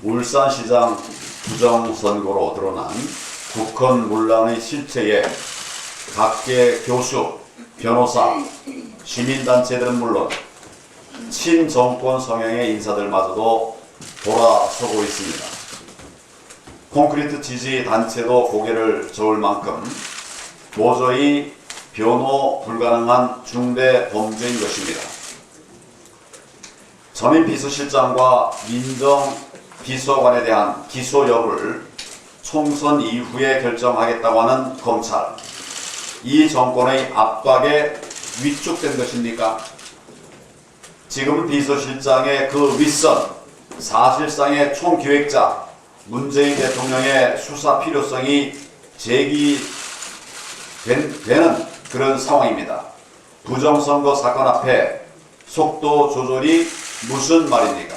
울산시장 부정선거로 드러난 국헌 논란의 실체에 각계 교수, 변호사, 시민단체들은 물론 친정권 성향의 인사들마저도 돌아서고 있습니다. 콘크리트 지지 단체도 고개를 저을 만큼 도저히 변호 불가능한 중대 범죄인 것입니다. 전임 비서실장과 민정비서관에 대한 기소 여부를 총선 이후에 결정하겠다고 하는 검찰, 이 정권의 압박에 위축된 것입니까? 지금 비서실장의 그 윗선, 사실상의 총기획자 문재인 대통령의 수사 필요성이 제기되는 그런 상황입니다. 부정선거 사건 앞에 속도 조절이 무슨 말입니까?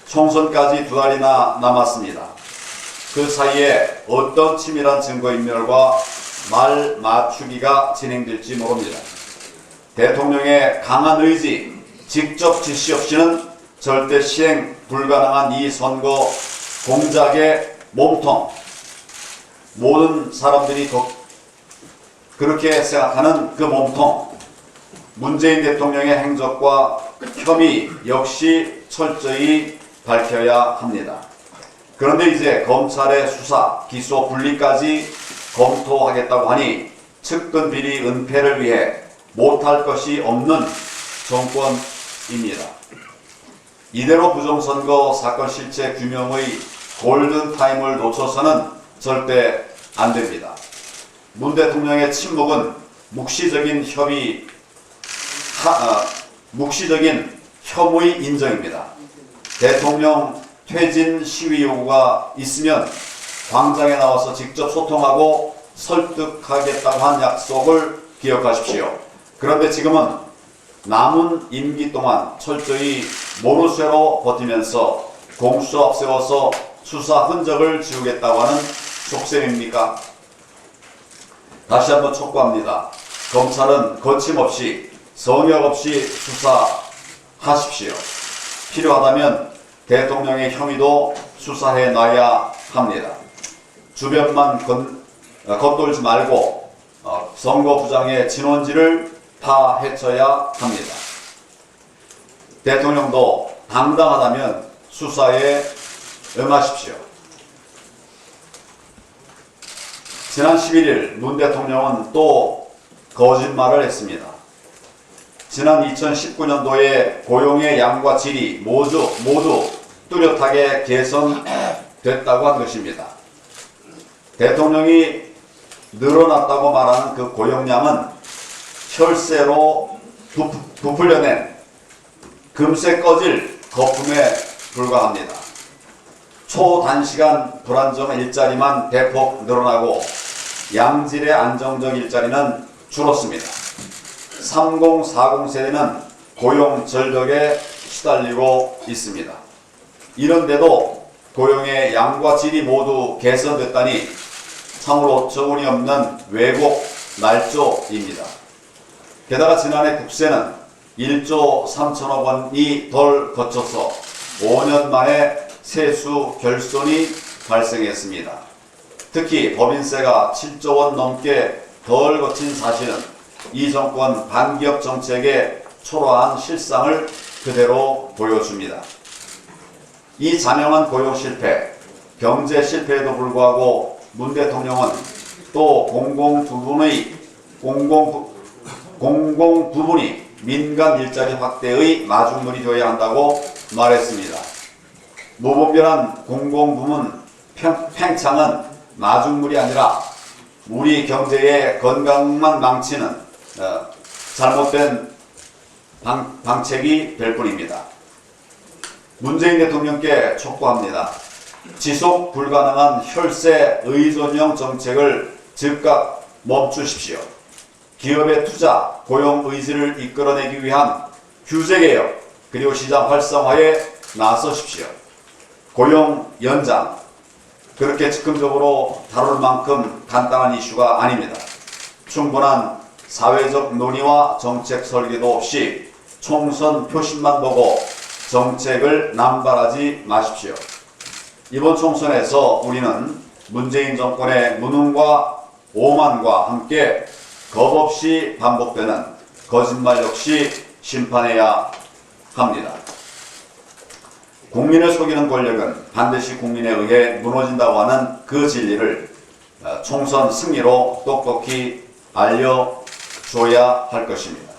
총선까지 2달이나 남았습니다. 그 사이에 어떤 치밀한 증거인멸과 말 맞추기가 진행될지 모릅니다. 대통령의 강한 의지, 직접 지시 없이는 절대 시행 불가능한 이 선거 공작의 몸통, 모든 사람들이 그렇게 생각하는 그 몸통, 문재인 대통령의 행적과 혐의 역시 철저히 밝혀야 합니다. 그런데 이제 검찰의 수사, 기소 분리까지 검토하겠다고 하니 측근 비리 은폐를 위해 못할 것이 없는 정권입니다. 이대로 부정선거 사건 실체 규명의 골든타임을 놓쳐서는 절대 안 됩니다. 문 대통령의 침묵은 묵시적인 혐의 인정입니다. 대통령 퇴진 시위 요구가 있으면 광장에 나와서 직접 소통하고 설득하겠다고 한 약속을 기억하십시오. 그런데 지금은 남은 임기 동안 철저히 모르쇠로 버티면서 공수 앞세워서 수사 흔적을 지우겠다고 하는 속셈입니까? 다시 한번 촉구합니다. 검찰은 거침없이 성역 없이 수사하십시오. 필요하다면 대통령의 혐의도 수사해 놔야 합니다. 주변만 겉돌지 말고 선거 부장의 진원지를 파헤쳐야 합니다. 대통령도 당당하다면 수사에 응하십시오. 지난 11일 문 대통령은 또 거짓말을 했습니다. 지난 2019년도에 고용의 양과 질이 모두 뚜렷하게 개선됐다고 한 것입니다. 대통령이 늘어났다고 말하는 그 고용량은 혈세로 부풀려낸 금세 꺼질 거품에 불과합니다. 초단시간 불안정 일자리만 대폭 늘어나고 양질의 안정적 일자리는 줄었습니다. 3040 세대는 고용 절벽에 시달리고 있습니다. 이런데도 고용의 양과 질이 모두 개선됐다니 참으로 어처구니 없는 왜곡 날조입니다. 게다가 지난해 국세는 1조 3천억 원이 덜 거쳐서 5년 만에 세수 결손이 발생했습니다. 특히 법인세가 7조 원 넘게 덜 거친 사실은 이 정권 반기업 정책의 초라한 실상을 그대로 보여줍니다. 이 잔영한 고용 실패, 경제 실패에도 불구하고 문 대통령은 또 공공 부분이 민간 일자리 확대의 마중물이 되어야 한다고 말했습니다. 무분별한 공공부문 팽창은 마중물이 아니라 우리 경제의 건강만 망치는 잘못된 방책이 될 뿐입니다. 문재인 대통령께 촉구합니다. 지속 불가능한 혈세 의존형 정책을 즉각 멈추십시오. 기업의 투자, 고용 의지를 이끌어내기 위한 규제개혁, 그리고 시장 활성화에 나서십시오. 고용 연장, 그렇게 즉흥적으로 다룰 만큼 간단한 이슈가 아닙니다. 충분한 사회적 논의와 정책 설계도 없이 총선 표심만 보고 정책을 남발하지 마십시오. 이번 총선에서 우리는 문재인 정권의 무능과 오만과 함께 겁없이 반복되는 거짓말 역시 심판해야 합니다. 국민을 속이는 권력은 반드시 국민에 의해 무너진다고 하는 그 진리를 총선 승리로 똑똑히 알려줘야 할 것입니다.